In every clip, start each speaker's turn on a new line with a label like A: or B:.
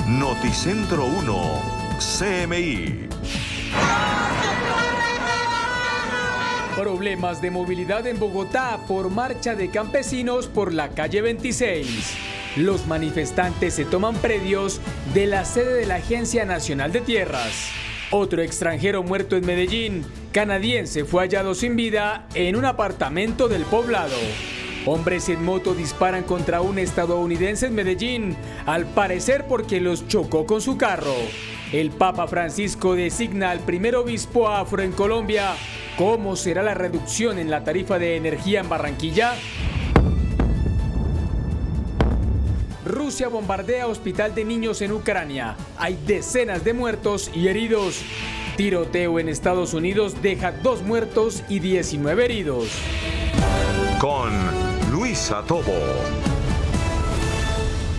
A: Noticentro 1, CMI.
B: Problemas de movilidad en Bogotá por marcha de campesinos por la calle 26. Los manifestantes se toman predios de la sede de la Agencia Nacional de Tierras. Otro extranjero muerto en Medellín, canadiense, fue hallado sin vida en un apartamento del poblado. Hombres en moto disparan contra un estadounidense en Medellín, al parecer porque los chocó con su carro. El Papa Francisco designa al primer obispo afro en Colombia. ¿Cómo será la reducción en la tarifa de energía en Barranquilla? Rusia bombardea hospital de niños en Ucrania. Hay decenas de muertos y heridos. Tiroteo en Estados Unidos deja 2 muertos y 19 heridos.
A: Con Luisa Tobo.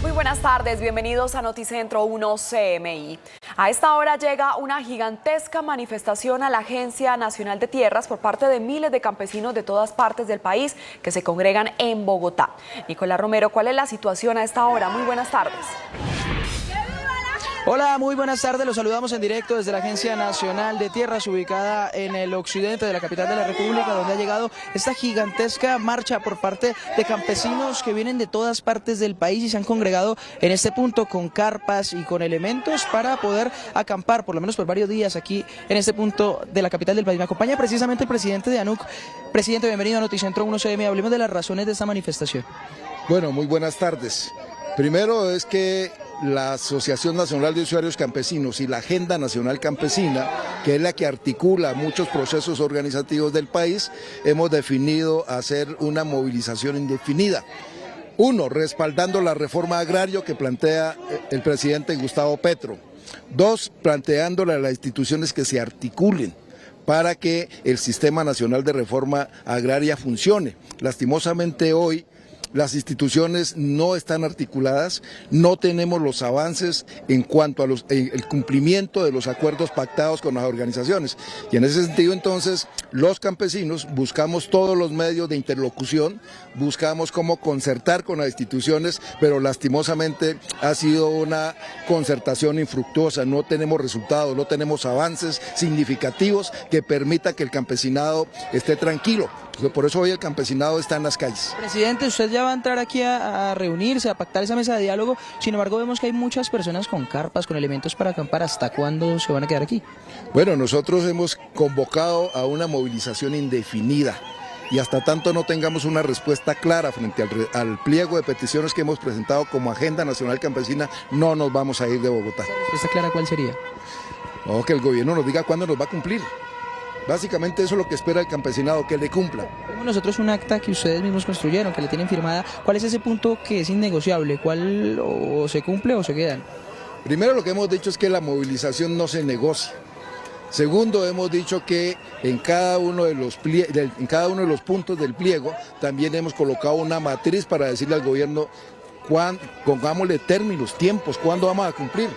C: Muy buenas tardes, bienvenidos a Noticentro 1 CMI. A esta hora llega una gigantesca manifestación a la Agencia Nacional de Tierras por parte de miles de campesinos de todas partes del país que se congregan en Bogotá. Nicolás Romero, ¿cuál es la situación a esta hora? Muy buenas tardes.
D: Hola, muy buenas tardes. Los saludamos en directo desde la Agencia Nacional de Tierras, ubicada en el occidente de la capital de la República, donde ha llegado esta gigantesca marcha por parte de campesinos que vienen de todas partes del país y se han congregado en este punto con carpas y con elementos para poder acampar, por lo menos por varios días, aquí en este punto de la capital del país. Me acompaña precisamente el presidente de ANUC. Presidente, bienvenido a Noticentro 1 CM. Hablemos de las razones de esta manifestación.
E: Bueno, muy buenas tardes. Primero es que la Asociación Nacional de Usuarios Campesinos y la Agenda Nacional Campesina, que es la que articula muchos procesos organizativos del país, hemos definido hacer una movilización indefinida. Uno, respaldando la reforma agraria que plantea el presidente Gustavo Petro. Dos, planteándole a las instituciones que se articulen para que el Sistema Nacional de Reforma Agraria funcione. Lastimosamente hoy las instituciones no están articuladas, no tenemos los avances en cuanto a el cumplimiento de los acuerdos pactados con las organizaciones. Y en ese sentido, entonces, los campesinos buscamos todos los medios de interlocución, buscamos cómo concertar con las instituciones, pero lastimosamente ha sido una concertación infructuosa, no tenemos resultados, no tenemos avances significativos que permita que el campesinado esté tranquilo. Por eso hoy el campesinado está en las calles.
D: Presidente, usted ya va a entrar aquí a reunirse, a pactar esa mesa de diálogo. Sin embargo, vemos que hay muchas personas con carpas, con elementos para acampar. ¿Hasta cuándo se van a quedar aquí?
E: Bueno, nosotros hemos convocado a una movilización indefinida y hasta tanto no tengamos una respuesta clara frente al pliego de peticiones que hemos presentado como Agenda Nacional Campesina, no nos vamos a ir de Bogotá.
D: ¿La respuesta clara cuál sería?
E: No, que el gobierno nos diga cuándo nos va a cumplir. Básicamente eso es lo que espera el campesinado, que le cumpla.
D: Tenemos nosotros un acta que ustedes mismos construyeron, que le tienen firmada. ¿Cuál es ese punto que es innegociable? ¿Cuál o se cumple o se quedan?
E: Primero, lo que hemos dicho es que la movilización no se negocia. Segundo, hemos dicho que en cada uno de los puntos del pliego también hemos colocado una matriz para decirle al gobierno, pongámosle términos, tiempos, cuándo vamos a cumplir.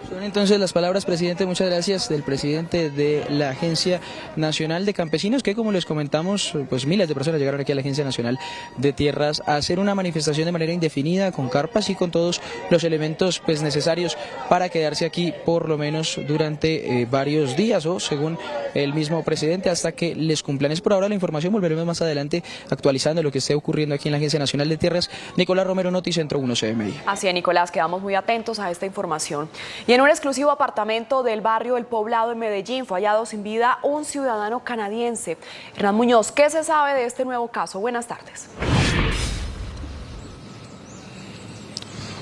D: Son entonces las palabras, presidente, muchas gracias, del presidente de la Agencia Nacional de Campesinos, que como les comentamos, pues miles de personas llegaron aquí a la Agencia Nacional de Tierras a hacer una manifestación de manera indefinida, con carpas y con todos los elementos pues necesarios para quedarse aquí por lo menos durante varios días, o según el mismo presidente, hasta que les cumplan. Es por ahora la información, volveremos más adelante actualizando lo que esté ocurriendo aquí en la Agencia Nacional de Tierras. Nicolás Romero, Noticentro 1 CMI.
C: Así es, Nicolás, quedamos muy atentos a esta información. Y en un exclusivo apartamento del barrio El Poblado en Medellín fue hallado sin vida un ciudadano canadiense. Hernán Muñoz, ¿qué se sabe de este nuevo caso? Buenas tardes.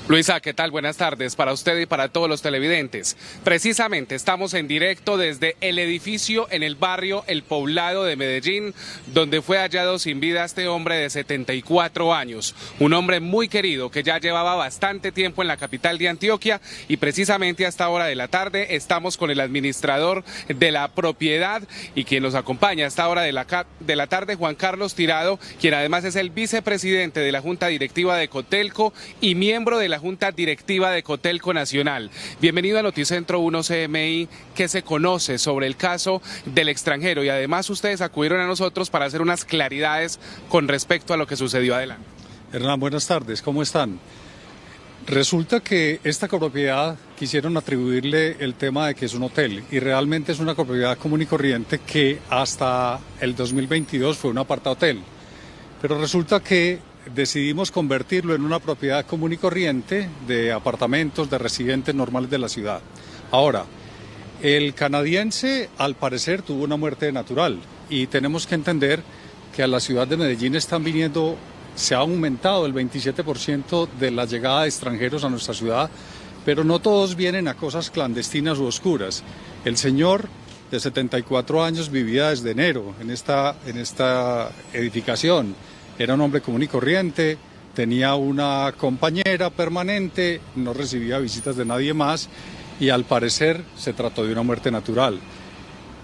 F: Luisa, ¿qué tal? Buenas tardes para usted y para todos los televidentes. Precisamente estamos en directo desde el edificio en el barrio El Poblado de Medellín, donde fue hallado sin vida este hombre de 74 años. Un hombre muy querido que ya llevaba bastante tiempo en la capital de Antioquia, y precisamente a esta hora de la tarde estamos con el administrador de la propiedad y quien nos acompaña a esta hora de la tarde, Juan Carlos Tirado, quien además es el vicepresidente de la Junta Directiva de Cotelco y miembro de la Junta Directiva de Cotelco Nacional. Bienvenido a Noticentro 1 CMI. ¿Qué se conoce sobre el caso del extranjero? Y además ustedes acudieron a nosotros para hacer unas claridades con respecto a lo que sucedió. Adelante.
G: Hernán, buenas tardes, ¿cómo están? Resulta que esta copropiedad quisieron atribuirle el tema de que es un hotel y realmente es una copropiedad común y corriente que hasta el 2022 fue un apartahotel. Pero resulta que decidimos convertirlo en una propiedad común y corriente de apartamentos, de residentes normales de la ciudad. Ahora, el canadiense al parecer tuvo una muerte natural y tenemos que entender que a la ciudad de Medellín están viniendo, se ha aumentado el 27% de la llegada de extranjeros a nuestra ciudad, pero no todos vienen a cosas clandestinas u oscuras. El señor de 74 años vivía desde enero en esta edificación. Era un hombre común y corriente, tenía una compañera permanente, no recibía visitas de nadie más y al parecer se trató de una muerte natural.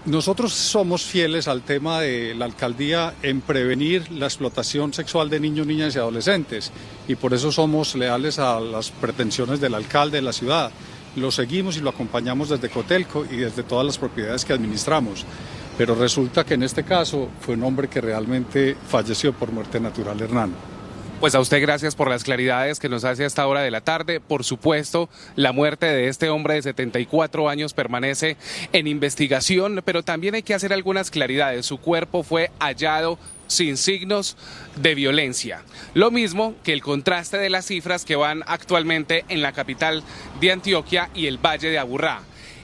G: Nosotros somos fieles al tema de la alcaldía en prevenir la explotación sexual de niños, niñas y adolescentes y por eso somos leales a las pretensiones del alcalde de la ciudad. Lo seguimos y lo acompañamos desde Cotelco y desde todas las propiedades que administramos. Pero resulta que en este caso fue un hombre que realmente falleció por muerte natural, Hernán.
F: Pues a usted gracias por las claridades que nos hace a esta hora de la tarde. Por supuesto, la muerte de este hombre de 74 años permanece en investigación, pero también hay que hacer algunas claridades. Su cuerpo fue hallado sin signos de violencia. Lo mismo que el contraste de las cifras que van actualmente en la capital de Antioquia y el Valle de Aburrá.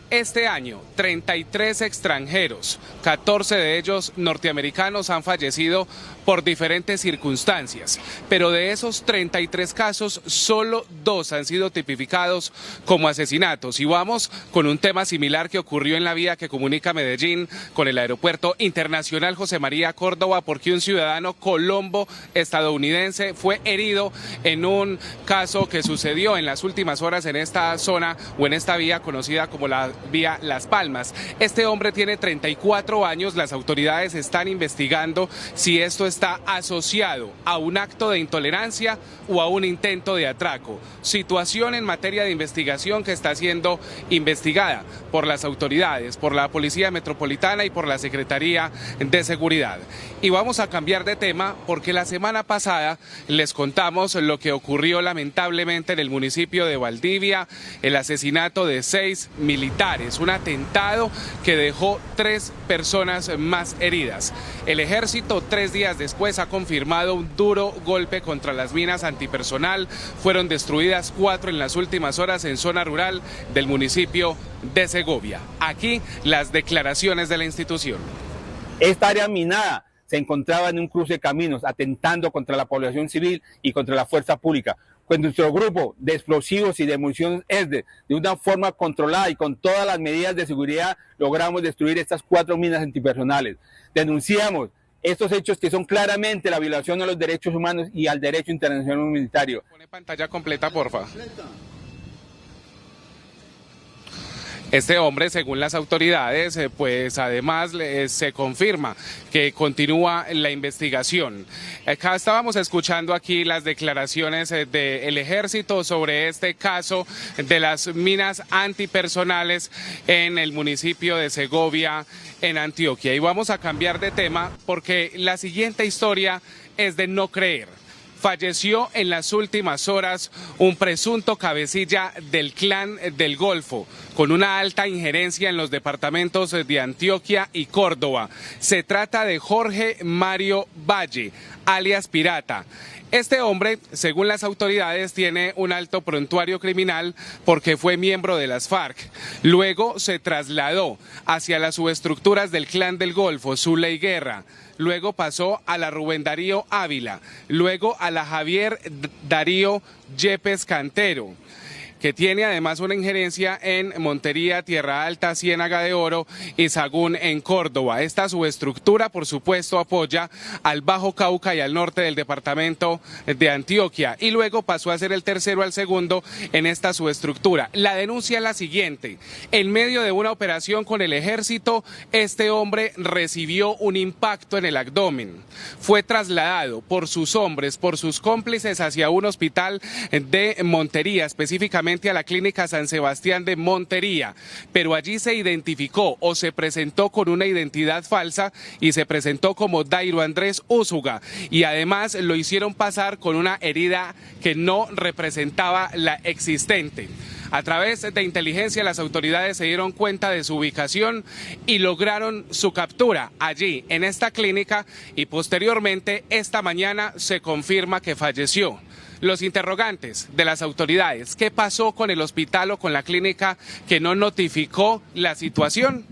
F: Este año, 33 extranjeros, 14 de ellos norteamericanos, han fallecido por diferentes circunstancias, pero de esos 33 casos, solo 2 han sido tipificados como asesinatos. Y vamos con un tema similar que ocurrió en la vía que comunica Medellín con el Aeropuerto Internacional José María Córdoba, porque un ciudadano colombo estadounidense fue herido en un caso que sucedió en las últimas horas en esta zona o en esta vía conocida como la vía Las Palmas. Este hombre tiene 34 años, las autoridades están investigando si esto está asociado a un acto de intolerancia o a un intento de atraco. Situación en materia de investigación que está siendo investigada por las autoridades, por la Policía Metropolitana y por la Secretaría de Seguridad. Y vamos a cambiar de tema porque la semana pasada les contamos lo que ocurrió lamentablemente en el municipio de Valdivia, el asesinato de 6 militares, un atentado que dejó 3 personas más heridas. El ejército 3 días después ha confirmado un duro golpe contra las minas antipersonal. Fueron destruidas 4 en las últimas horas en zona rural del municipio de Segovia. Aquí las declaraciones de la institución.
H: Esta área minada se encontraba en un cruce de caminos, atentando contra la población civil y contra la fuerza pública. Pues nuestro grupo de explosivos y de municiones ESDE, de una forma controlada y con todas las medidas de seguridad, logramos destruir estas 4 minas antipersonales. Denunciamos estos hechos que son claramente la violación a los derechos humanos y al derecho internacional humanitario.
F: Pone pantalla completa, porfa. Este hombre, según las autoridades, pues además se confirma que continúa la investigación. Acá estábamos escuchando aquí las declaraciones del ejército sobre este caso de las minas antipersonales en el municipio de Segovia, en Antioquia. Y vamos a cambiar de tema porque la siguiente historia es de no creer. Falleció en las últimas horas un presunto cabecilla del Clan del Golfo, con una alta injerencia en los departamentos de Antioquia y Córdoba. Se trata de Jorge Mario Valle, alias Pirata. Este hombre, según las autoridades, tiene un alto prontuario criminal porque fue miembro de las FARC. Luego se trasladó hacia las subestructuras del Clan del Golfo, Zulia y Guerra. Luego pasó a la Rubén Darío Ávila, luego a la Javier Darío Yepes Cantero, que tiene además una injerencia en Montería, Tierra Alta, Ciénaga de Oro y Sagún en Córdoba. Esta subestructura, por supuesto, apoya al Bajo Cauca y al norte del departamento de Antioquia, y luego pasó a ser el tercero al segundo en esta subestructura. La denuncia es la siguiente: en medio de una operación con el ejército, este hombre recibió un impacto en el abdomen. Fue trasladado por sus hombres, por sus cómplices, hacia un hospital de Montería, específicamente directamente a la clínica San Sebastián de Montería, pero allí se identificó o se presentó con una identidad falsa y se presentó como Dairo Andrés Úsuga, y además lo hicieron pasar con una herida que no representaba la existente. A través de inteligencia, las autoridades se dieron cuenta de su ubicación y lograron su captura allí en esta clínica, y posteriormente esta mañana se confirma que falleció. Los interrogantes de las autoridades: ¿qué pasó con el hospital o con la clínica que no notificó la situación?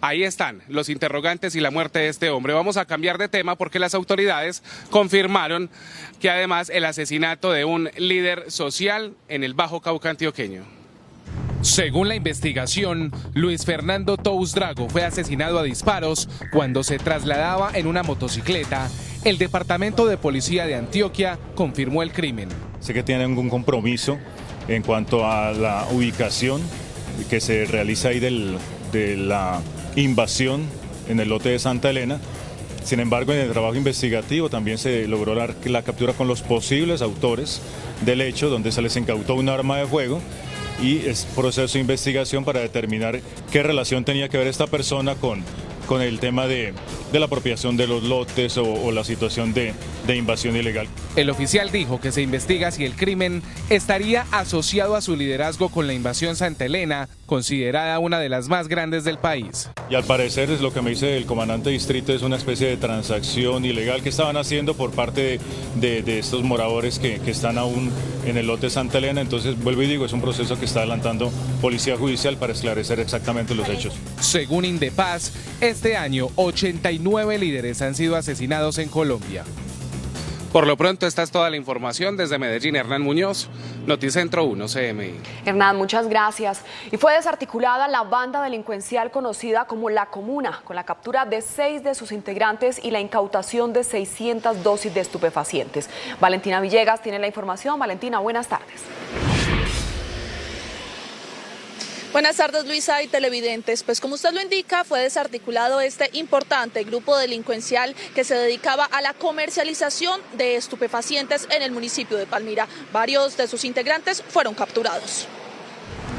F: Ahí están los interrogantes y la muerte de este hombre. Vamos a cambiar de tema porque las autoridades confirmaron que además el asesinato de un líder social en el Bajo Cauca antioqueño. Según la investigación, Luis Fernando Tous Drago fue asesinado a disparos cuando se trasladaba en una motocicleta. El Departamento de Policía de Antioquia confirmó el crimen.
I: Sé que tienen un compromiso en cuanto a la ubicación que se realiza ahí de la invasión en el lote de Santa Elena. Sin embargo, en el trabajo investigativo también se logró la captura con los posibles autores del hecho, donde se les incautó un arma de fuego, y es proceso de investigación para determinar qué relación tenía que ver esta persona con el tema de la apropiación de los lotes o la situación de invasión ilegal.
F: El oficial dijo que se investiga si el crimen estaría asociado a su liderazgo con la invasión Santa Elena, considerada una de las más grandes del país.
I: Y al parecer, es lo que me dice el comandante de distrito, es una especie de transacción ilegal que estaban haciendo por parte de estos moradores que están aún en el lote Santa Elena. Entonces, vuelvo y digo, es un proceso que está adelantando Policía Judicial para esclarecer exactamente los hechos.
F: Según Indepaz, este año 89 líderes han sido asesinados en Colombia. Por lo pronto, esta es toda la información. Desde Medellín, Hernán Muñoz, Noticentro 1 CMI.
C: Hernán, muchas gracias. Y fue desarticulada la banda delincuencial conocida como La Comuna, con la captura de 6 de sus integrantes y la incautación de 600 dosis de estupefacientes. Valentina Villegas tiene la información. Valentina, buenas tardes.
J: Buenas tardes, Luisa y televidentes. Pues como usted lo indica, fue desarticulado este importante grupo delincuencial que se dedicaba a la comercialización de estupefacientes en el municipio de Palmira. Varios de sus integrantes fueron capturados.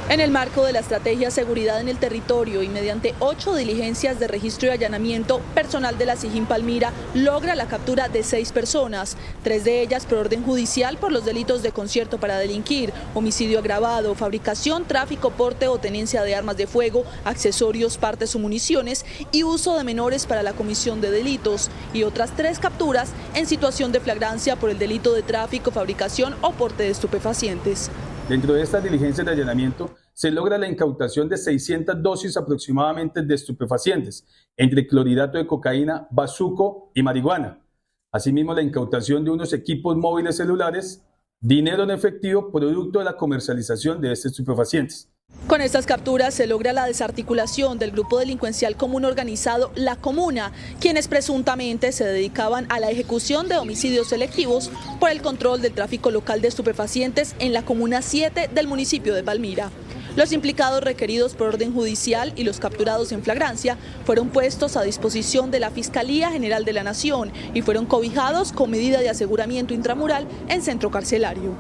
J: En el marco de la estrategia Seguridad en el Territorio y mediante 8 diligencias de registro y allanamiento, personal de la SIJIN Palmira logra la captura de 6 personas, 3 de ellas por orden judicial por los delitos de concierto para delinquir, homicidio agravado, fabricación, tráfico, porte o tenencia de armas de fuego, accesorios, partes o municiones y uso de menores para la comisión de delitos, y otras 3 capturas en situación de flagrancia por el delito de tráfico, fabricación o porte de estupefacientes.
K: Dentro de estas diligencias de allanamiento se logra la incautación de 600 dosis aproximadamente de estupefacientes, entre clorhidrato de cocaína, bazuco y marihuana. Asimismo, la incautación de unos equipos móviles celulares, dinero en efectivo, producto de la comercialización de estos estupefacientes.
J: Con estas capturas se logra la desarticulación del grupo delincuencial común organizado La Comuna, quienes presuntamente se dedicaban a la ejecución de homicidios selectivos por el control del tráfico local de estupefacientes en la Comuna 7 del municipio de Palmira. Los implicados requeridos por orden judicial y los capturados en flagrancia fueron puestos a disposición de la Fiscalía General de la Nación y fueron cobijados con medida de aseguramiento intramural en centro carcelario.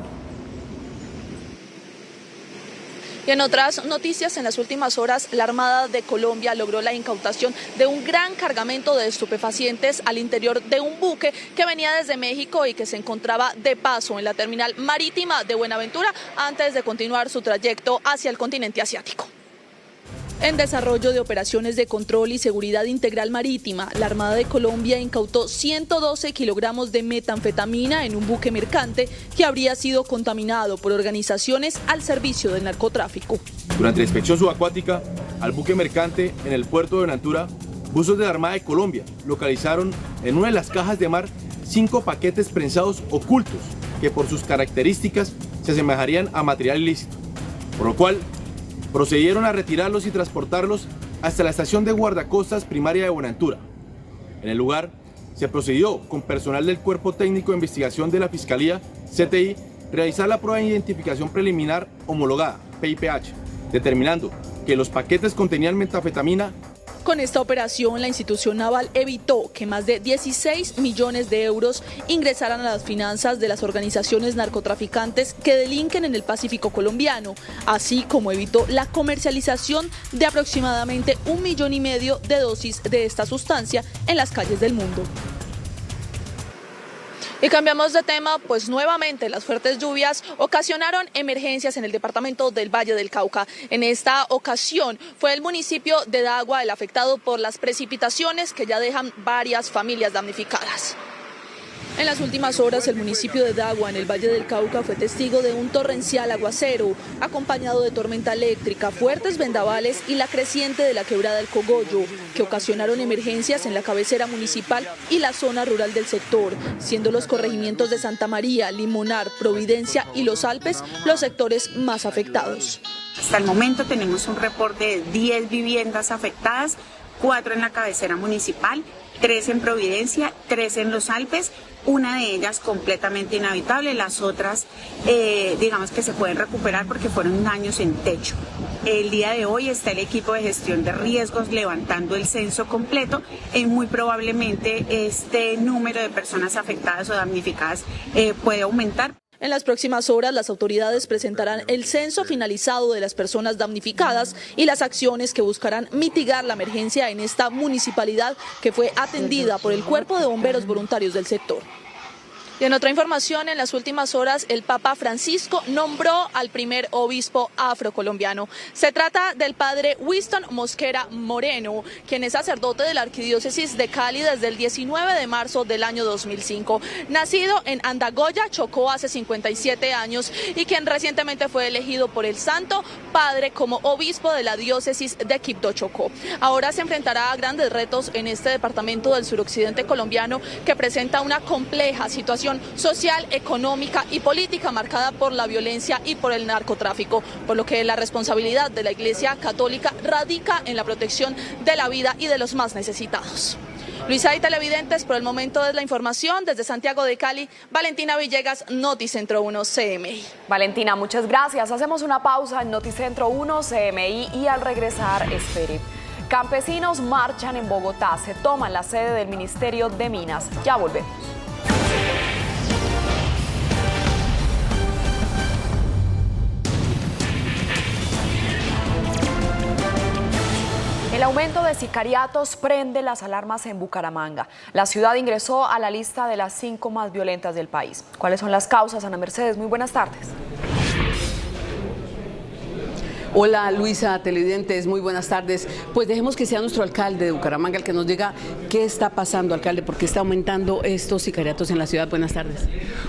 J: Y en otras noticias, en las últimas horas, la Armada de Colombia logró la incautación de un gran cargamento de estupefacientes al interior de un buque que venía desde México y que se encontraba de paso en la terminal marítima de Buenaventura antes de continuar su trayecto hacia el continente asiático. En desarrollo de operaciones de control y seguridad integral marítima, la Armada de Colombia incautó 112 kilogramos de metanfetamina en un buque mercante que habría sido contaminado por organizaciones al servicio del narcotráfico.
L: Durante la inspección subacuática al buque mercante en el puerto de Buenaventura, buzos de la Armada de Colombia localizaron en una de las cajas de mar 5 paquetes prensados ocultos que por sus características se asemejarían a material ilícito, por lo cual procedieron a retirarlos y transportarlos hasta la estación de guardacostas primaria de Buenaventura. En el lugar se procedió con personal del Cuerpo Técnico de Investigación de la Fiscalía CTI realizar la prueba de identificación preliminar homologada, PIPH, determinando que los paquetes contenían metanfetamina
J: Con esta operación, la institución naval evitó que más de 16 millones de euros ingresaran a las finanzas de las organizaciones narcotraficantes que delinquen en el Pacífico colombiano, así como evitó la comercialización de aproximadamente 1,5 millones de dosis de esta sustancia en las calles del mundo. Y cambiamos de tema, pues nuevamente las fuertes lluvias ocasionaron emergencias en el departamento del Valle del Cauca. En esta ocasión fue el municipio de Dagua el afectado por las precipitaciones que ya dejan varias familias damnificadas. En las últimas horas, el municipio de Dagua, en el Valle del Cauca, fue testigo de un torrencial aguacero, acompañado de tormenta eléctrica, fuertes vendavales y la creciente de la quebrada del Cogollo, que ocasionaron emergencias en la cabecera municipal y la zona rural del sector, siendo los corregimientos de Santa María, Limonar, Providencia y Los Alpes los sectores más afectados.
M: Hasta el momento tenemos un reporte de 10 viviendas afectadas, 4 en la cabecera municipal, 3 en Providencia, 3 en Los Alpes, una de ellas completamente inhabitable, las otras digamos que se pueden recuperar porque fueron daños en techo. El día de hoy está el equipo de gestión de riesgos levantando el censo completo y muy probablemente este número de personas afectadas o damnificadas puede aumentar.
J: En las próximas horas, las autoridades presentarán el censo finalizado de las personas damnificadas y las acciones que buscarán mitigar la emergencia en esta municipalidad que fue atendida por el Cuerpo de Bomberos Voluntarios del sector. Y en otra información, en las últimas horas, el Papa Francisco nombró al primer obispo afrocolombiano. Se trata del padre Winston Mosquera Moreno, quien es sacerdote de la Arquidiócesis de Cali desde el 19 de marzo del año 2005. Nacido en Andagoya, Chocó, hace 57 años y quien recientemente fue elegido por el Santo Padre como obispo de la diócesis de Quibdó, Chocó. Ahora se enfrentará a grandes retos en este departamento del suroccidente colombiano que presenta una compleja situación social, económica y política marcada por la violencia y por el narcotráfico, por lo que la responsabilidad de la Iglesia Católica radica en la protección de la vida y de los más necesitados. Luisa y televidentes, por el momento es la información. Desde Santiago de Cali, Valentina Villegas, Noticentro 1 CMI.
C: Valentina, muchas gracias. Hacemos una pausa en Noticentro 1 CMI y al regresar, espere. Campesinos marchan en Bogotá, se toman la sede del Ministerio de Minas. Ya volvemos. El aumento de sicariatos prende las alarmas en Bucaramanga. La ciudad ingresó a la lista de las 5 más violentas del país. ¿Cuáles son las causas, Ana Mercedes? Muy buenas tardes.
N: Hola Luisa, televidentes, muy buenas tardes. Pues dejemos que sea nuestro alcalde de Bucaramanga el que nos diga qué está pasando, alcalde, por qué está aumentando estos sicariatos en la ciudad. Buenas tardes.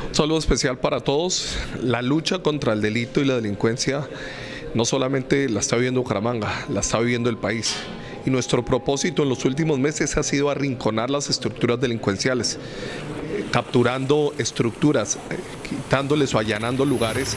O: Un saludo especial para todos. La lucha contra el delito y la delincuencia no solamente la está viviendo Bucaramanga, la está viviendo el país. Y nuestro propósito en los últimos meses ha sido arrinconar las estructuras delincuenciales, capturando estructuras, quitándoles o allanando lugares.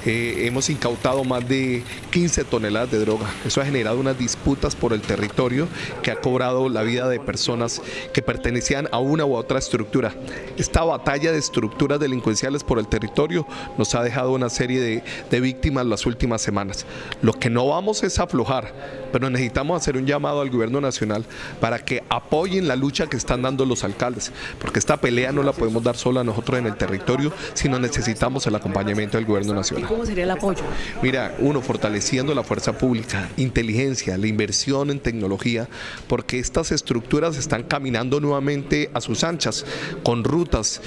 O: Hemos incautado más de 15 toneladas de droga. Eso ha generado unas disputas por el territorio que ha cobrado la vida de personas que pertenecían a una u otra estructura. Esta batalla de estructuras delincuenciales por el territorio nos ha dejado una serie de víctimas las últimas semanas. Lo que no vamos es a aflojar, pero necesitamos hacer un llamado al gobierno nacional para que apoyen la lucha que están dando los alcaldes, porque esta pelea no la podemos dar sola nosotros en el territorio, sino necesitamos el acompañamiento del gobierno nacional.
N: ¿Cómo sería el apoyo?
O: Mira, fortaleciendo la fuerza pública, inteligencia, la inversión en tecnología, porque estas estructuras están caminando nuevamente a sus anchas, con rutas,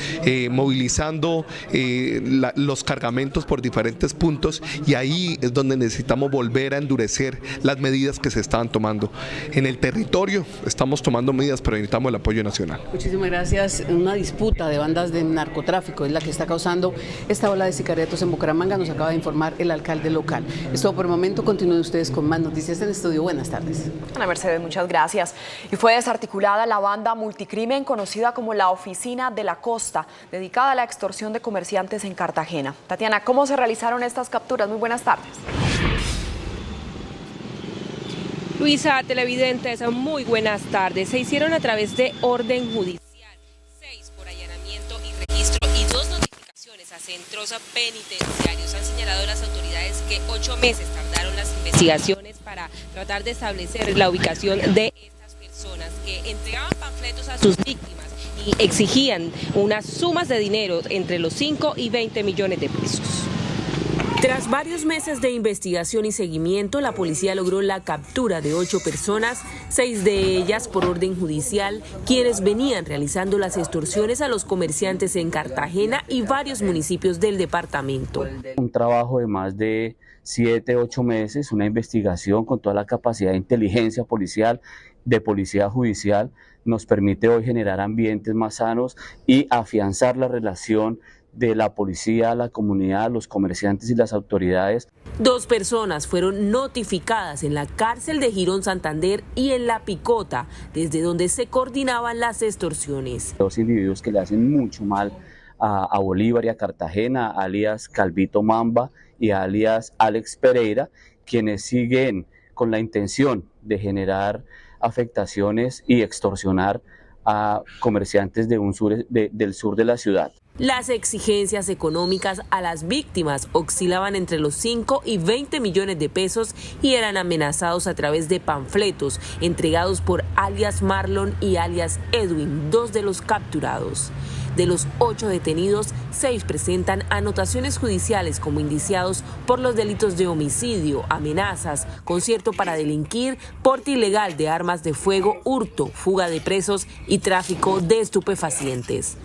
O: movilizando los cargamentos por diferentes puntos, y ahí es donde necesitamos volver a endurecer las medidas que se estaban tomando. En el territorio estamos tomando medidas, pero necesitamos el apoyo nacional.
N: Muchísimas gracias. Una disputa de bandas de narcotráfico es la que está causando esta ola de sicariatos en Bucaramanga, nos acaba de informar el alcalde local. Es todo por el momento, continúen ustedes con más noticias en estudio. Buenas tardes.
C: Ana Mercedes, muchas gracias. Y fue desarticulada la banda multicrimen conocida como la Oficina de la Costa, dedicada a la extorsión de comerciantes en Cartagena. Tatiana, ¿cómo se realizaron estas capturas? Muy buenas tardes.
P: Luisa, televidentes, muy buenas tardes. Se hicieron a través de orden judicial, 6 por allanamiento y registro y 2 notificaciones a centros penitenciarios. Han señalado las autoridades que 8 meses tardaron las investigaciones para tratar de establecer la ubicación de estas personas que entregaban panfletos a sus víctimas y exigían unas sumas de dinero entre los 5 y 20 millones de pesos. Tras varios meses de investigación y seguimiento, la policía logró la captura de 8 personas, 6 de ellas por orden judicial, quienes venían realizando las extorsiones a los comerciantes en Cartagena y varios municipios del departamento.
Q: Un trabajo de más de 7, 8 meses, una investigación con toda la capacidad de inteligencia policial, de policía judicial, nos permite hoy generar ambientes más sanos y afianzar la relación de la policía, la comunidad, los comerciantes y las autoridades.
P: 2 personas fueron notificadas en la cárcel de Girón Santander y en La Picota, desde donde se coordinaban las extorsiones.
Q: 2 individuos que le hacen mucho mal a Bolívar y a Cartagena, alias Calvito Mamba y alias Alex Pereira, quienes siguen con la intención de generar afectaciones y extorsionar a comerciantes del sur de la ciudad.
P: Las exigencias económicas a las víctimas oscilaban entre los 5 y 20 millones de pesos y eran amenazados a través de panfletos entregados por alias Marlon y alias Edwin, 2 de los capturados. De los 8 detenidos, 6 presentan anotaciones judiciales como indiciados por los delitos de homicidio, amenazas, concierto para delinquir, porte ilegal de armas de fuego, hurto, fuga de presos y tráfico de estupefacientes.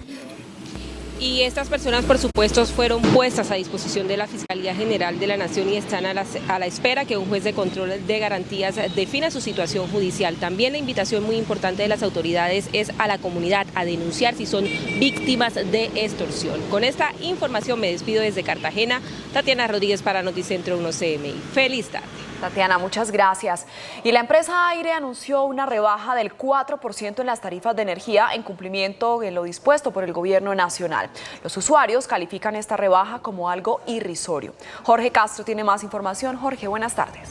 P: Y estas personas, por supuesto, fueron puestas a disposición de la Fiscalía General de la Nación y están a la espera que un juez de control de garantías defina su situación judicial. También la invitación muy importante de las autoridades es a la comunidad a denunciar si son víctimas de extorsión. Con esta información me despido desde Cartagena. Tatiana Rodríguez para Noticentro 1 CMI. Feliz tarde.
C: Tatiana, muchas gracias. Y la empresa Aire anunció una rebaja del 4% en las tarifas de energía en cumplimiento de lo dispuesto por el gobierno nacional. Los usuarios califican esta rebaja como algo irrisorio. Jorge Castro tiene más información. Jorge, buenas tardes.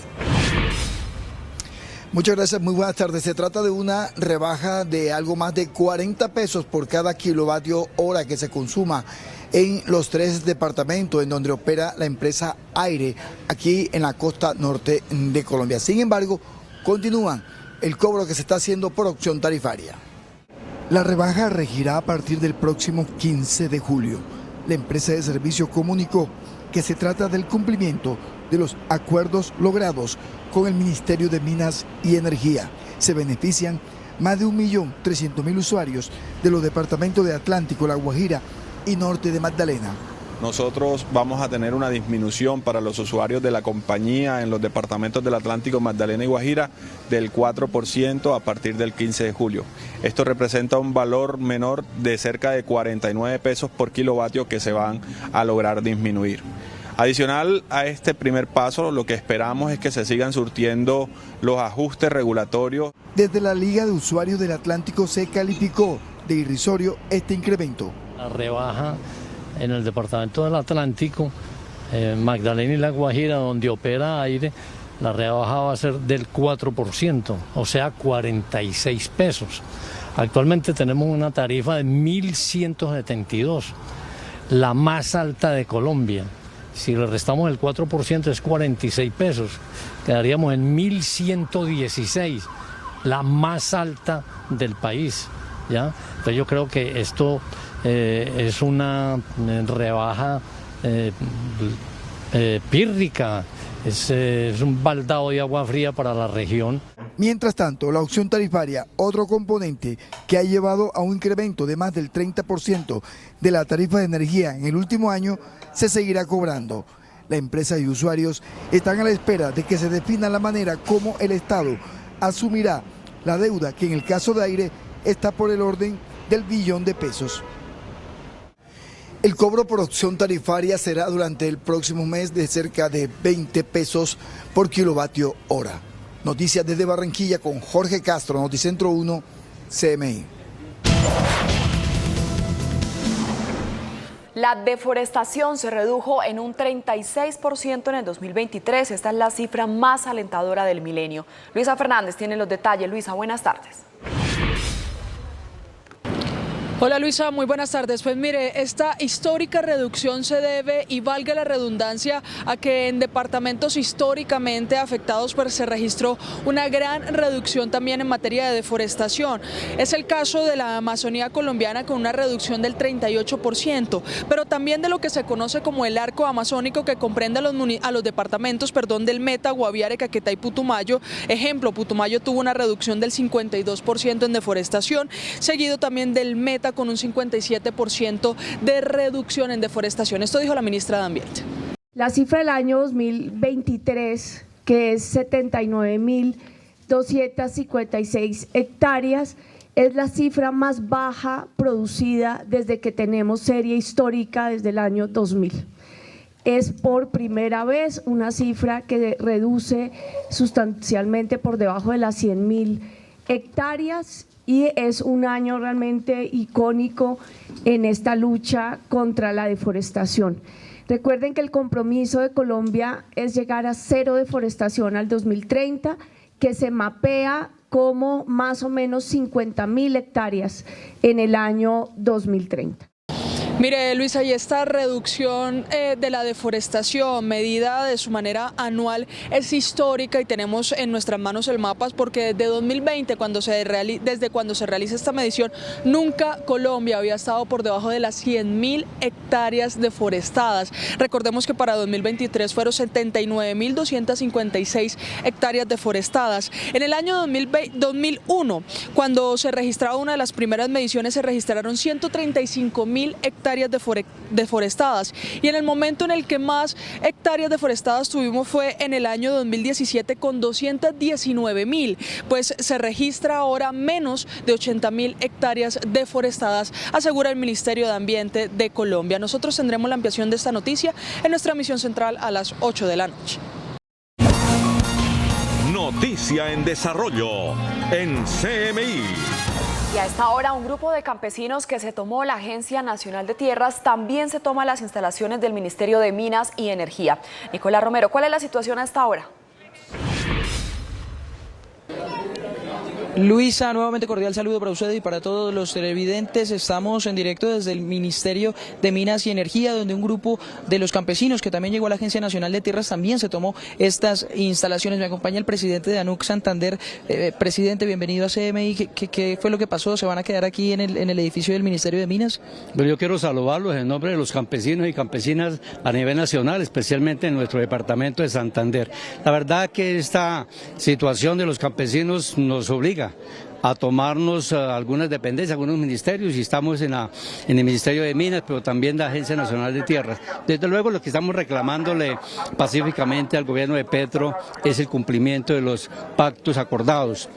E: Muchas gracias, muy buenas tardes. Se trata de una rebaja de algo más de 40 pesos por cada kilovatio hora que se consuma en los 3 departamentos en donde opera la empresa Aire, aquí en la costa norte de Colombia. Sin embargo, continúa el cobro que se está haciendo por opción tarifaria. La rebaja regirá a partir del próximo 15 de julio. La empresa de servicio comunicó que se trata del cumplimiento de los acuerdos logrados con el Ministerio de Minas y Energía. Se benefician más de 1.300.000 usuarios de los departamentos de Atlántico, La Guajira y Norte de Magdalena.
R: Nosotros vamos a tener una disminución para los usuarios de la compañía en los departamentos del Atlántico, Magdalena y Guajira del 4% a partir del 15 de julio. Esto representa un valor menor de cerca de 49 pesos por kilovatio que se van a lograr disminuir. Adicional a este primer paso, lo que esperamos es que se sigan surtiendo los ajustes regulatorios.
E: Desde la Liga de Usuarios del Atlántico se calificó de irrisorio este incremento.
S: La rebaja en el departamento del Atlántico, Magdalena y La Guajira, donde opera Aire, la rebaja va a ser del 4%, o sea 46 pesos. Actualmente tenemos una tarifa de 1.172, la más alta de Colombia. Si le restamos el 4% es 46 pesos, quedaríamos en 1.116, la más alta del país, ¿ya? Entonces yo creo que esto es una rebaja pírrica, es un baldado de agua fría para la región.
E: Mientras tanto, la opción tarifaria, otro componente que ha llevado a un incremento de más del 30% de la tarifa de energía en el último año, se seguirá cobrando. La empresa y usuarios están a la espera de que se defina la manera como el Estado asumirá la deuda, que en el caso de Aire está por el orden del billón de pesos. El cobro por opción tarifaria será durante el próximo mes de cerca de 20 pesos por kilovatio hora. Noticias desde Barranquilla con Jorge Castro, Noticentro 1, CMI.
C: La deforestación se redujo en un 36% en el 2023. Esta es la cifra más alentadora del milenio. Luisa Fernández tiene los detalles. Luisa, buenas tardes.
T: Hola Luisa, muy buenas tardes. Pues mire, esta histórica reducción se debe, y valga la redundancia, a que en departamentos históricamente afectados pues se registró una gran reducción también en materia de deforestación. Es el caso de la Amazonía colombiana con una reducción del 38%, pero también de lo que se conoce como el arco amazónico, que comprende a los departamentos del Meta, Guaviare, Caquetá y Putumayo. Ejemplo, Putumayo tuvo una reducción del 52% en deforestación, seguido también del Meta con un 57% de reducción en deforestación. Esto dijo la ministra de Ambiente.
U: La cifra del año 2023, que es 79.256 hectáreas, es la cifra más baja producida desde que tenemos serie histórica desde el año 2000. Es por primera vez una cifra que reduce sustancialmente por debajo de las 100.000 hectáreas y es un año realmente icónico en esta lucha contra la deforestación. Recuerden que el compromiso de Colombia es llegar a cero deforestación al 2030, que se mapea como más o menos 50.000 hectáreas en el año 2030.
T: Mire, Luisa, y esta reducción de la deforestación medida de su manera anual es histórica y tenemos en nuestras manos el mapa, porque desde 2020, desde cuando se realiza esta medición, nunca Colombia había estado por debajo de las 100.000 hectáreas deforestadas. Recordemos que para 2023 fueron 79.256 hectáreas deforestadas. En el año 2001, cuando se registraba una de las primeras mediciones, se registraron 135.000 hectáreas deforestadas, y en el momento en el que más hectáreas deforestadas tuvimos fue en el año 2017 con 219.000, pues se registra ahora menos de 80.000 hectáreas deforestadas, asegura el Ministerio de Ambiente de Colombia. Nosotros tendremos la ampliación de esta noticia en nuestra emisión central a las 8 de la noche.
A: Noticia en desarrollo en CMI.
C: Y a esta hora, un grupo de campesinos que se tomó la Agencia Nacional de Tierras también se toma las instalaciones del Ministerio de Minas y Energía. Nicolás Romero, ¿cuál es la situación a esta hora?
D: Luisa, nuevamente cordial saludo para usted y para todos los televidentes. Estamos en directo desde el Ministerio de Minas y Energía, donde un grupo de los campesinos que también llegó a la Agencia Nacional de Tierras también se tomó estas instalaciones. Me acompaña el presidente de ANUC Santander. Presidente, bienvenido a CMI. ¿Qué fue lo que pasó? ¿Se van a quedar aquí en el edificio del Ministerio de Minas?
S: Bueno, yo quiero saludarlos en nombre de los campesinos y campesinas a nivel nacional, especialmente en nuestro departamento de Santander. La verdad que esta situación de los campesinos nos obliga a tomarnos algunas dependencias, algunos ministerios, y estamos en el Ministerio de Minas, pero también la Agencia Nacional de Tierras. Desde luego lo que estamos reclamándole pacíficamente al gobierno de Petro es el cumplimiento de los pactos acordados.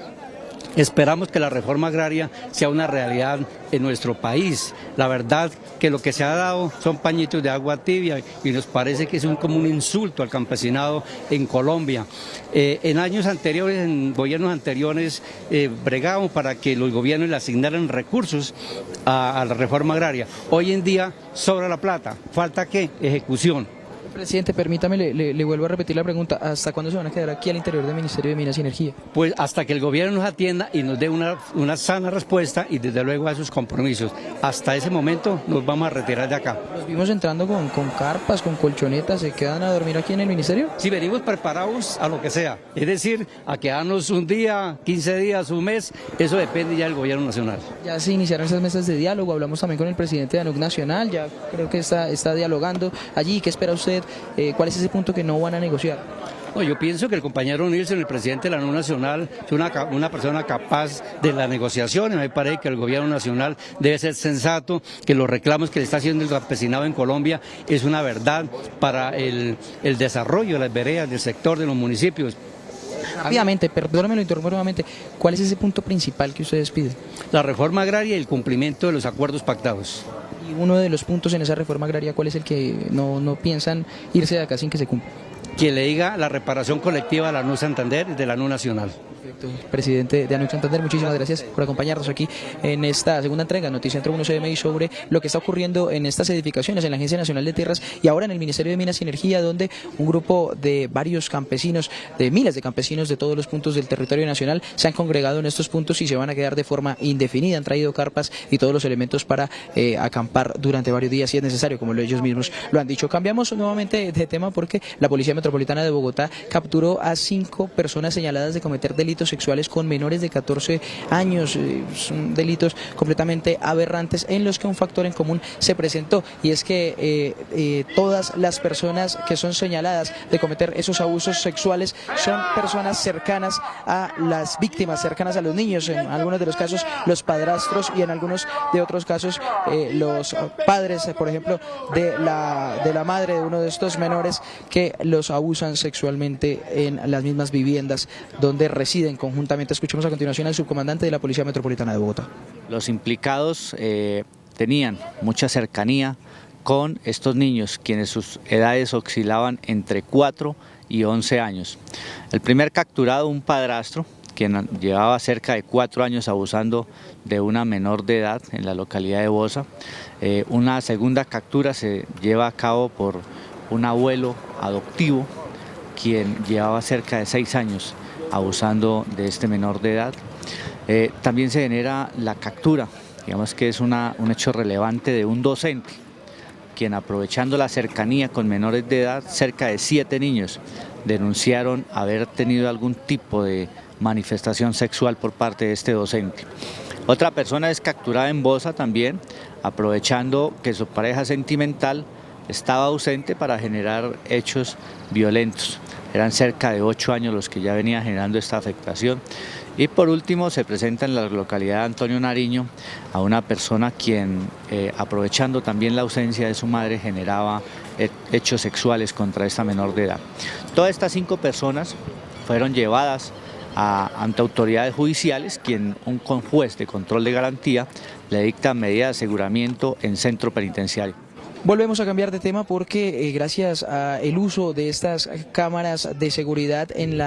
S: Esperamos que la reforma agraria sea una realidad en nuestro país. La verdad que lo que se ha dado son pañitos de agua tibia y nos parece que es como un insulto al campesinado en Colombia. En años anteriores, en gobiernos anteriores, bregamos para que los gobiernos le asignaran recursos a la reforma agraria. Hoy en día sobra la plata, falta ¿qué? Ejecución.
D: Presidente, permítame, le vuelvo a repetir la pregunta. ¿Hasta cuándo se van a quedar aquí al interior del Ministerio de Minas y Energía?
S: Pues hasta que el gobierno nos atienda y nos dé una sana respuesta y desde luego a sus compromisos. Hasta ese momento nos vamos a retirar de acá.
D: Los vimos entrando con carpas, con colchonetas. ¿Se quedan a dormir aquí en el Ministerio?
S: Sí, venimos preparados a lo que sea. Es decir, a quedarnos un día, 15 días, un mes. Eso depende ya del gobierno nacional.
D: Ya se iniciaron esas mesas de diálogo. Hablamos también con el presidente de ANUC Nacional. Ya creo que está dialogando allí. ¿Qué espera usted? ¿Cuál es ese punto que no van a negociar?
S: No, yo pienso que el compañero Nilsen, el presidente de la ANUC Nacional, es una persona capaz de la negociación. Me parece que el gobierno nacional debe ser sensato, que los reclamos que le está haciendo el campesinado en Colombia es una verdad para el desarrollo de las veredas, del sector, de los municipios.
D: Rápidamente, perdóname, lo interrumpo nuevamente. ¿Cuál es ese punto principal que ustedes piden?
S: La reforma agraria y el cumplimiento de los acuerdos pactados.
D: Y uno de los puntos en esa reforma agraria, ¿cuál es el que no piensan irse de acá sin que se cumpla?
S: Que le diga la reparación colectiva a la ANUC Santander y de la ANUC Nacional.
D: Presidente de ANUC Santander, muchísimas gracias por acompañarnos aquí en esta segunda entrega de Noticentro 1 CMI sobre lo que está ocurriendo en estas edificaciones, en la Agencia Nacional de Tierras y ahora en el Ministerio de Minas y Energía, donde un grupo de varios campesinos, de miles de campesinos de todos los puntos del territorio nacional, se han congregado en estos puntos y se van a quedar de forma indefinida. Han traído carpas y todos los elementos para acampar durante varios días si es necesario, como ellos mismos lo han dicho. Cambiamos nuevamente de tema porque la Policía Metropolitana de Bogotá capturó a 5 personas señaladas de cometer delitos sexuales con menores de 14 años. Son delitos completamente aberrantes en los que un factor en común se presentó, y es que todas las personas que son señaladas de cometer esos abusos sexuales son personas cercanas a las víctimas, cercanas a los niños, en algunos de los casos los padrastros y en algunos de otros casos los padres, por ejemplo, de la madre de uno de estos menores, que los abusan sexualmente en las mismas viviendas donde residen conjuntamente. Escuchemos a continuación al subcomandante de la Policía Metropolitana de Bogotá.
B: Los implicados tenían mucha cercanía con estos niños, quienes sus edades oscilaban entre 4 y 11 años. El primer capturado, un padrastro, quien llevaba cerca de 4 años abusando de una menor de edad en la localidad de Bosa. Una segunda captura se lleva a cabo por un abuelo adoptivo, quien llevaba cerca de 6 años abusando de este menor de edad. También se genera la captura, digamos que es un hecho relevante, de un docente, quien, aprovechando la cercanía con menores de edad, cerca de 7 niños denunciaron haber tenido algún tipo de manifestación sexual por parte de este docente. Otra persona es capturada en Bosa también, aprovechando que su pareja sentimental estaba ausente para generar hechos violentos. Eran cerca de 8 años los que ya venía generando esta afectación. Y por último se presenta en la localidad de Antonio Nariño a una persona quien, aprovechando también la ausencia de su madre, generaba hechos sexuales contra esta menor de edad. Todas estas 5 personas fueron llevadas ante autoridades judiciales, quien un juez de control de garantía le dicta medida de aseguramiento en centro penitenciario.
D: Volvemos a cambiar de tema porque gracias al uso de estas cámaras de seguridad en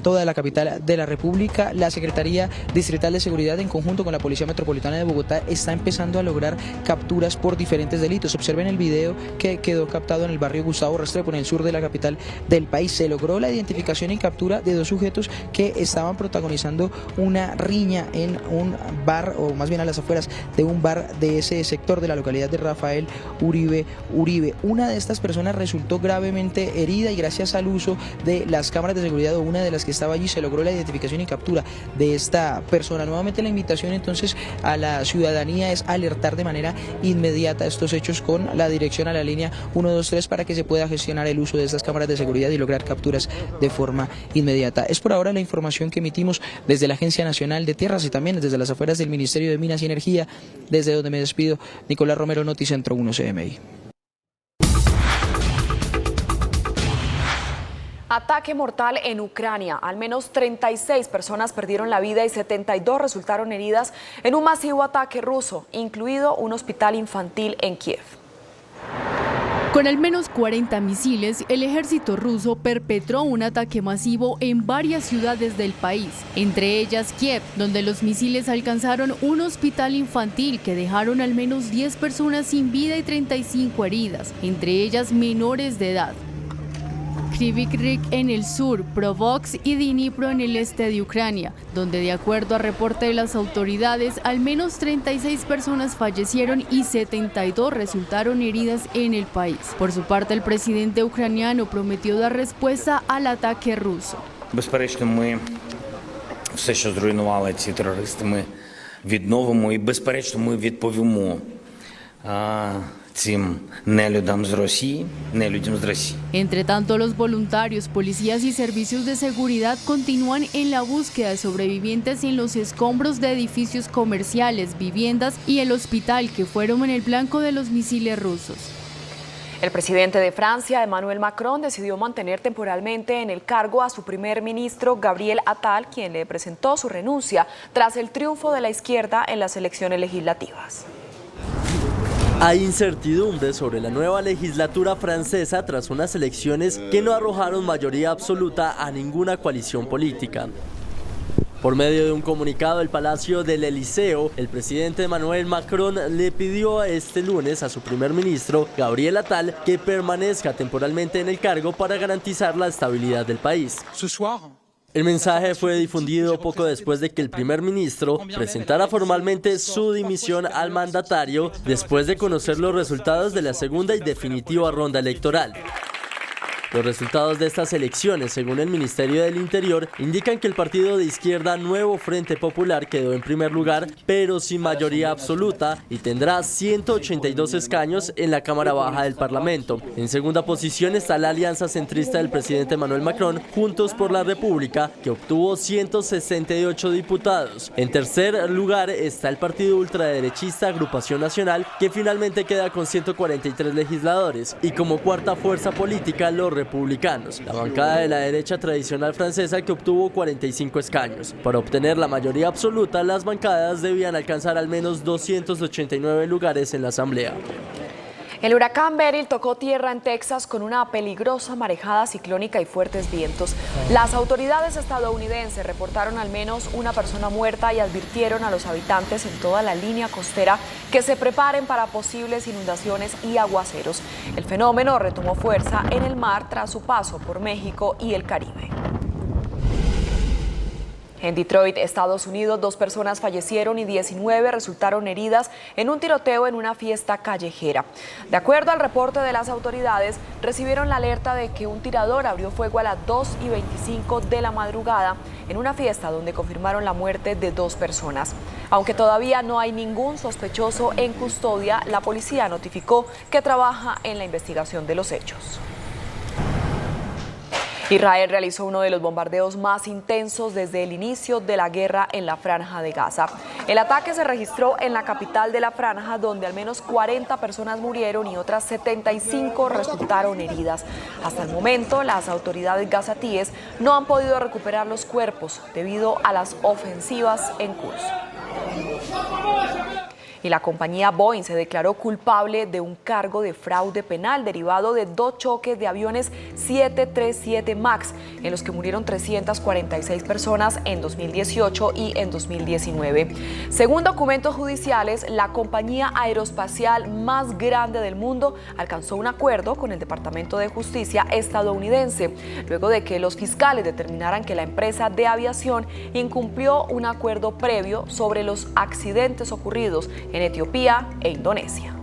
D: toda la capital de la República, la Secretaría Distrital de Seguridad, en conjunto con la Policía Metropolitana de Bogotá, está empezando a lograr capturas por diferentes delitos. Observen el video que quedó captado en el barrio Gustavo Restrepo, en el sur de la capital del país. Se logró la identificación y captura de 2 sujetos que estaban protagonizando una riña en un bar, o más bien a las afueras de un bar de ese sector de la localidad de Rafael Uribe. Una de estas personas resultó gravemente herida y gracias al uso de las cámaras de seguridad, o una de las que estaba allí, se logró la identificación y captura de esta persona. Nuevamente la invitación entonces a la ciudadanía es alertar de manera inmediata estos hechos con la dirección a la línea 123 para que se pueda gestionar el uso de estas cámaras de seguridad y lograr capturas de forma inmediata. Es por ahora la información que emitimos desde la Agencia Nacional de Tierras y también desde las afueras del Ministerio de Minas y Energía, desde donde me despido. Nicolás Romero, Noticentro 1 CMI.
C: Ataque mortal en Ucrania. Al menos 36 personas perdieron la vida y 72 resultaron heridas en un masivo ataque ruso, incluido un hospital infantil en Kiev.
V: Con al menos 40 misiles, el ejército ruso perpetró un ataque masivo en varias ciudades del país, entre ellas Kiev, donde los misiles alcanzaron un hospital infantil que dejaron al menos 10 personas sin vida y 35 heridas, entre ellas menores de edad. Kryvyi Rih en el sur, Provoksk y Dnipro en el este de Ucrania, donde de acuerdo a reporte de las autoridades, al menos 36 personas fallecieron y 72 resultaron heridas en el país. Por su parte, el presidente ucraniano prometió dar respuesta al ataque ruso.
W: Безперечно, ми все, що зруйнували ці терористи, ми відновимо і, безперечно, ми відповімо цим нелюдам з Росії, нелюдям з Росії.
V: Entre tanto, los voluntarios, policías y servicios de seguridad continúan en la búsqueda de sobrevivientes en los escombros de edificios comerciales, viviendas y el hospital que fueron en el blanco de los misiles rusos.
C: El presidente de Francia, Emmanuel Macron, decidió mantener temporalmente en el cargo a su primer ministro, Gabriel Attal, quien le presentó su renuncia tras el triunfo de la izquierda en las elecciones legislativas.
X: Hay incertidumbre sobre la nueva legislatura francesa tras unas elecciones que no arrojaron mayoría absoluta a ninguna coalición política. Por medio de un comunicado del Palacio del Elíseo, el presidente Emmanuel Macron le pidió este lunes a su primer ministro, Gabriel Attal, que permanezca temporalmente en el cargo para garantizar la estabilidad del país. El mensaje fue difundido poco después de que el primer ministro presentara formalmente su dimisión al mandatario después de conocer los resultados de la segunda y definitiva ronda electoral. Los resultados de estas elecciones, según el Ministerio del Interior, indican que el partido de izquierda Nuevo Frente Popular quedó en primer lugar, pero sin mayoría absoluta, y tendrá 182 escaños en la Cámara Baja del Parlamento. En segunda posición está la alianza centrista del presidente Emmanuel Macron, Juntos por la República, que obtuvo 168 diputados. En tercer lugar está el partido ultraderechista Agrupación Nacional, que finalmente queda con 143 legisladores, y como cuarta fuerza política los republicanos, la bancada de la derecha tradicional francesa, que obtuvo 45 escaños. Para obtener la mayoría absoluta, las bancadas debían alcanzar al menos 289 lugares en la asamblea.
C: El huracán Beryl tocó tierra en Texas con una peligrosa marejada ciclónica y fuertes vientos. Las autoridades estadounidenses reportaron al menos una persona muerta y advirtieron a los habitantes en toda la línea costera que se preparen para posibles inundaciones y aguaceros. El fenómeno retomó fuerza en el mar tras su paso por México y el Caribe. En Detroit, Estados Unidos, 2 personas fallecieron y 19 resultaron heridas en un tiroteo en una fiesta callejera. De acuerdo al reporte de las autoridades, recibieron la alerta de que un tirador abrió fuego a las 2:25 de la madrugada en una fiesta donde confirmaron la muerte de 2 personas. Aunque todavía no hay ningún sospechoso en custodia, la policía notificó que trabaja en la investigación de los hechos. Israel realizó uno de los bombardeos más intensos desde el inicio de la guerra en la Franja de Gaza. El ataque se registró en la capital de la Franja, donde al menos 40 personas murieron y otras 75 resultaron heridas. Hasta el momento, las autoridades gazatíes no han podido recuperar los cuerpos debido a las ofensivas en curso. Y la compañía Boeing se declaró culpable de un cargo de fraude penal derivado de 2 choques de aviones 737 MAX, en los que murieron 346 personas en 2018 y en 2019. Según documentos judiciales, la compañía aeroespacial más grande del mundo alcanzó un acuerdo con el Departamento de Justicia estadounidense, luego de que los fiscales determinaran que la empresa de aviación incumplió un acuerdo previo sobre los accidentes ocurridos en Etiopía e Indonesia.